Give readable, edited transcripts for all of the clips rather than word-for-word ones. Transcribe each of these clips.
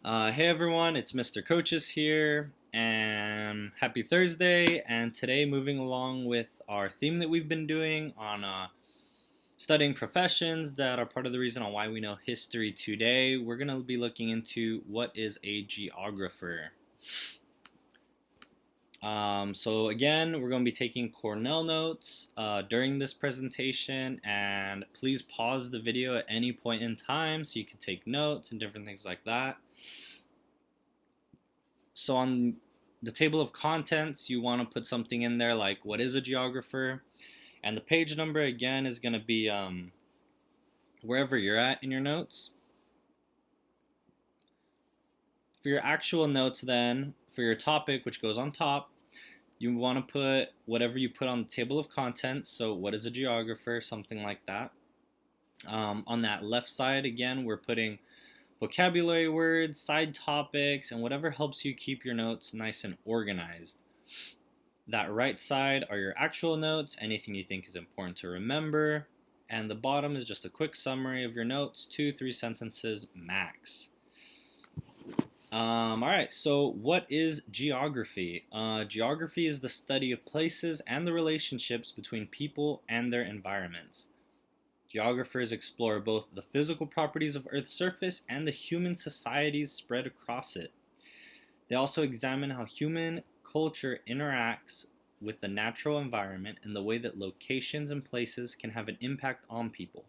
Hey everyone, it's Mr. Coaches here, and happy Thursday. And today, moving along with our theme that we've been doing on studying professions that are part of the reason on why we know history today, we're going to be looking into what is a geographer. So again, we're going to be taking Cornell notes during this presentation, and please pause the video at any point in time so you can take notes and different things like that. So on the table of contents, you want to put something in there like what is a geographer, and the page number again is going to be wherever you're at in your notes. For your actual notes then, for your topic, which goes on top, you want to put whatever you put on the table of contents. So what is a geographer, something like that. On that left side, again, we're putting vocabulary words, side topics, and whatever helps you keep your notes nice and organized. That right side are your actual notes, anything you think is important to remember, and the bottom is just a quick summary of your notes, 2-3 sentences max. Alright, so what is geography? Geography is the study of places and the relationships between people and their environments. Geographers explore both the physical properties of Earth's surface and the human societies spread across it. They also examine how human culture interacts with the natural environment and the way that locations and places can have an impact on people.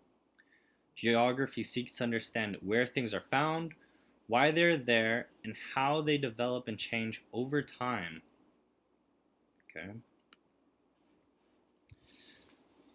Geography seeks to understand where things are found, why they're there, and how they develop and change over time. Okay.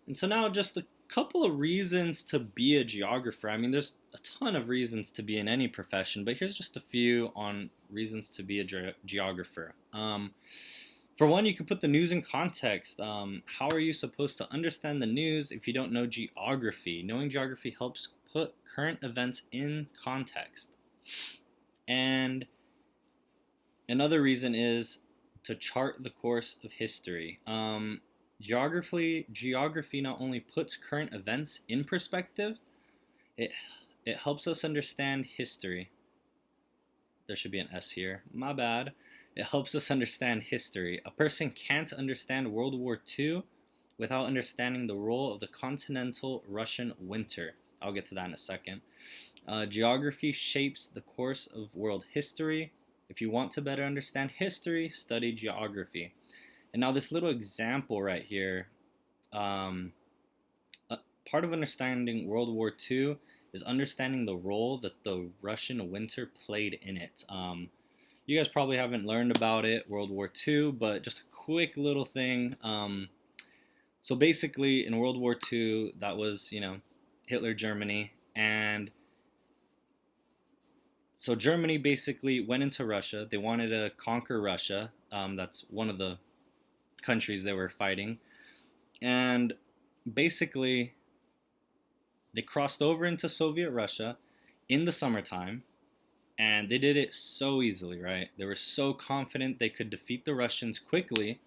And so now just a couple of reasons to be a geographer. I mean, there's a ton of reasons to be in any profession, but here's just a few on reasons to be a geographer. For one, you could put the news in context. How are you supposed to understand the news if you don't know geography? Knowing geography helps put current events in context. And another reason is to chart the course of history. Geography not only puts current events in perspective, it helps us understand history. There should be an S here. My bad. It helps us understand history. A person can't understand World War II without understanding the role of the continental Russian winter. I'll get to that in a second. Geography shapes the course of world history. If you want to better understand history, study geography. And now this little example right here, part of understanding World War II is understanding the role that the Russian winter played in it. You guys probably haven't learned about it, World War II, but just a quick little thing. So basically, in World War II, that was, Hitler Germany, and so Germany basically went into Russia. They wanted to conquer Russia. That's one of the countries they were fighting. And basically, they crossed over into Soviet Russia in the summertime, and they did it so easily, right? They were so confident they could defeat the Russians quickly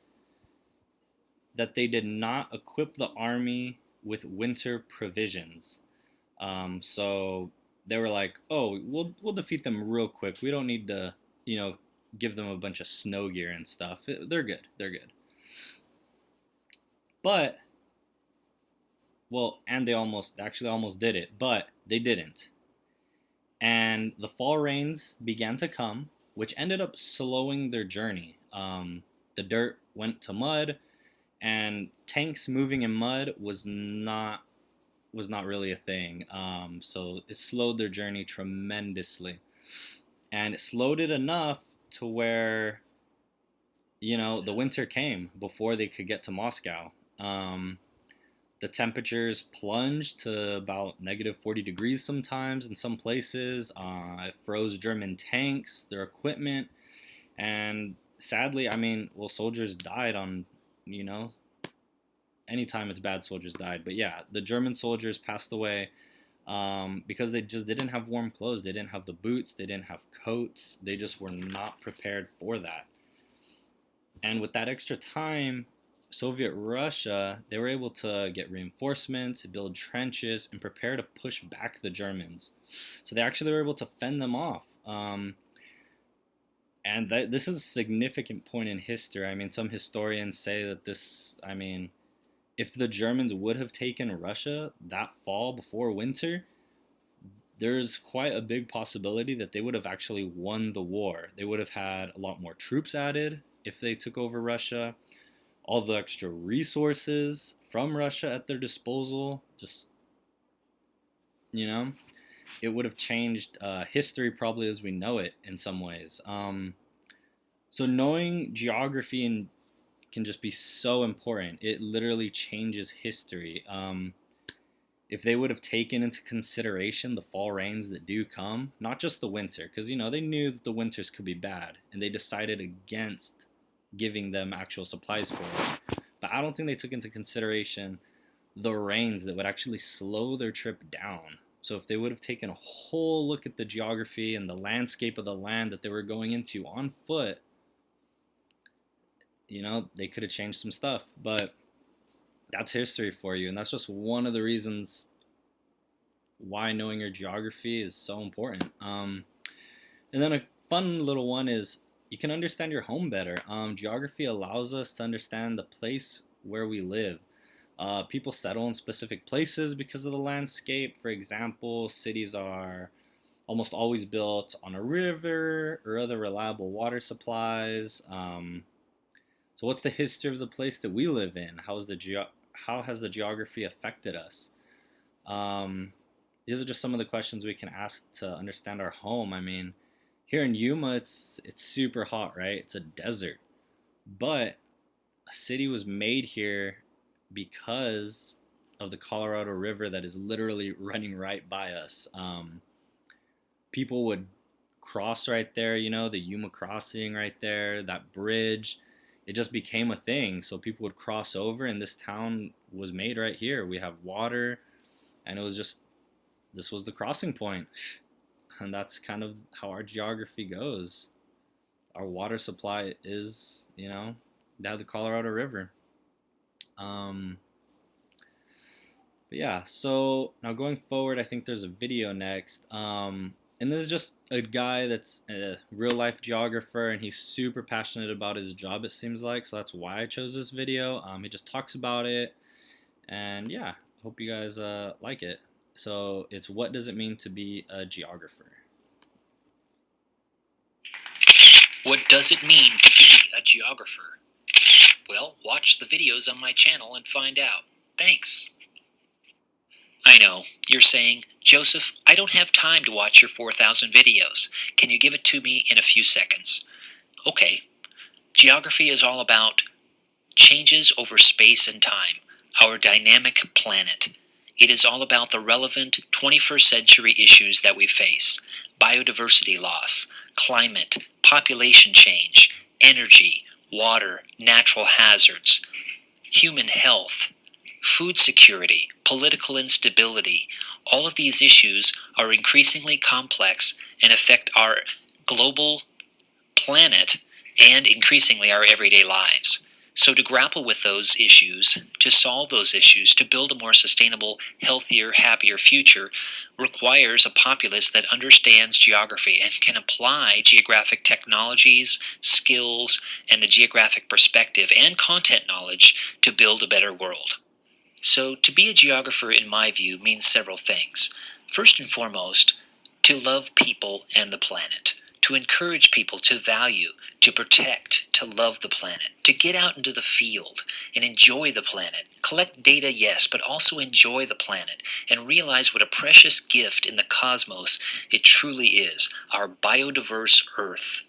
that they did not equip the army with winter provisions. So they were like, "Oh, we'll defeat them real quick. We don't need to, give them a bunch of snow gear and stuff. They're good. They're good." But and they almost did it, but they didn't. And the fall rains began to come, which ended up slowing their journey. The dirt went to mud, and tanks moving in mud was not really a thing. So it slowed their journey tremendously, and it slowed it enough to where the winter came before they could get to Moscow. The temperatures plunged to about negative 40 degrees sometimes in some places. It froze German tanks, their equipment, and sadly, soldiers died on, anytime it's bad, soldiers died. But yeah, the German soldiers passed away because they just didn't have warm clothes. They didn't have the boots. They didn't have coats. They just were not prepared for that. And with that extra time, Soviet Russia, they were able to get reinforcements, build trenches, and prepare to push back the Germans. So they actually were able to fend them off. And this is a significant point in history. I mean, some historians say that this, I mean, if the Germans would have taken Russia that fall before winter, there's quite a big possibility that they would have actually won the war. They would have had a lot more troops added if they took over Russia, all the extra resources from Russia at their disposal. Just, you know, it would have changed history probably as we know it in some ways. So knowing geography and can just be so important. It literally changes history. If they would have taken into consideration the fall rains that do come, not just the winter, because they knew that the winters could be bad, and they decided against giving them actual supplies for it. But I don't think they took into consideration the rains that would actually slow their trip down. So if they would have taken a whole look at the geography and the landscape of the land that they were going into on foot, they could have changed some stuff. But that's history for you, and that's just one of the reasons why knowing your geography is so important. And then a fun little one is you can understand your home better. Geography allows us to understand the place where we live. People settle in specific places because of the landscape. For example, cities are almost always built on a river or other reliable water supplies. So what's the history of the place that we live in? How has the geography affected us? These are just some of the questions we can ask to understand our home. I mean, here in Yuma, it's super hot, right? It's a desert. But a city was made here because of the Colorado River that is literally running right by us. People would cross right there, the Yuma crossing right there, that bridge. It just became a thing. So people would cross over, and this town was made right here. We have water, and this was the crossing point. And that's kind of how our geography goes. Our water supply is, the Colorado River. But yeah, so now going forward, I think there's a video next. And this is just a guy that's a real life geographer, and he's super passionate about his job, it seems like. So that's why I chose this video. He just talks about it. And yeah, hope you guys like it. So it's what does it mean to be a geographer? What does it mean to be a geographer? Well, watch the videos on my channel and find out. Thanks. I know, you're saying, Joseph, I don't have time to watch your 4,000 videos. Can you give it to me in a few seconds? Okay. Geography is all about changes over space and time, our dynamic planet. It is all about the relevant 21st century issues that we face: biodiversity loss, climate, population change, energy, water, natural hazards, human health, food security, political instability. All of these issues are increasingly complex and affect our global planet and increasingly our everyday lives. So to grapple with those issues, to solve those issues, to build a more sustainable, healthier, happier future requires a populace that understands geography and can apply geographic technologies, skills, and the geographic perspective and content knowledge to build a better world. So to be a geographer, in my view, means several things. First and foremost, to love people and the planet, to encourage people to value, to protect, to love the planet, to get out into the field and enjoy the planet. Collect data, yes, but also enjoy the planet and realize what a precious gift in the cosmos it truly is, our biodiverse Earth.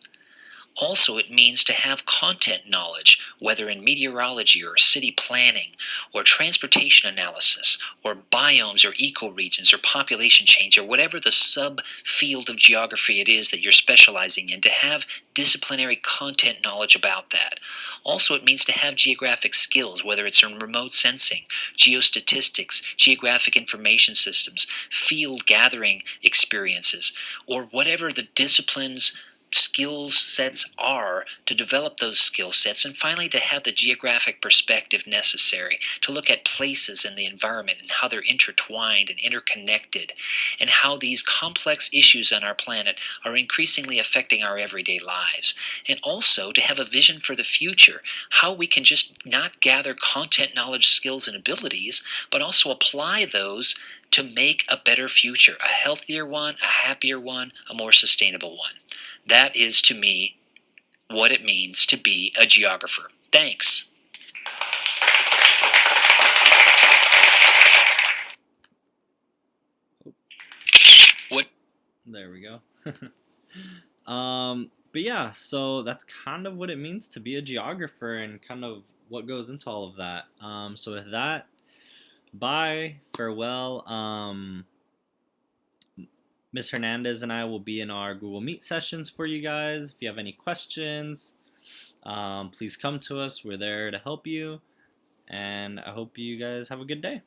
Also, it means to have content knowledge, whether in meteorology or city planning or transportation analysis or biomes or ecoregions or population change or whatever the subfield of geography it is that you're specializing in, to have disciplinary content knowledge about that. Also, it means to have geographic skills, whether it's in remote sensing, geostatistics, geographic information systems, field gathering experiences, or whatever the disciplines skill sets are, to develop those skill sets, and finally to have the geographic perspective necessary to look at places in the environment and how they're intertwined and interconnected, and how these complex issues on our planet are increasingly affecting our everyday lives, and also to have a vision for the future, how we can just not gather content, knowledge, skills, and abilities, but also apply those to make a better future, a healthier one, a happier one, a more sustainable one. That is, to me, what it means to be a geographer. Thanks. What? There we go. But yeah, so that's kind of what it means to be a geographer and kind of what goes into all of that. So with that, bye, farewell. Miss Hernandez and I will be in our Google Meet sessions for you guys. If you have any questions, please come to us. We're there to help you. And I hope you guys have a good day.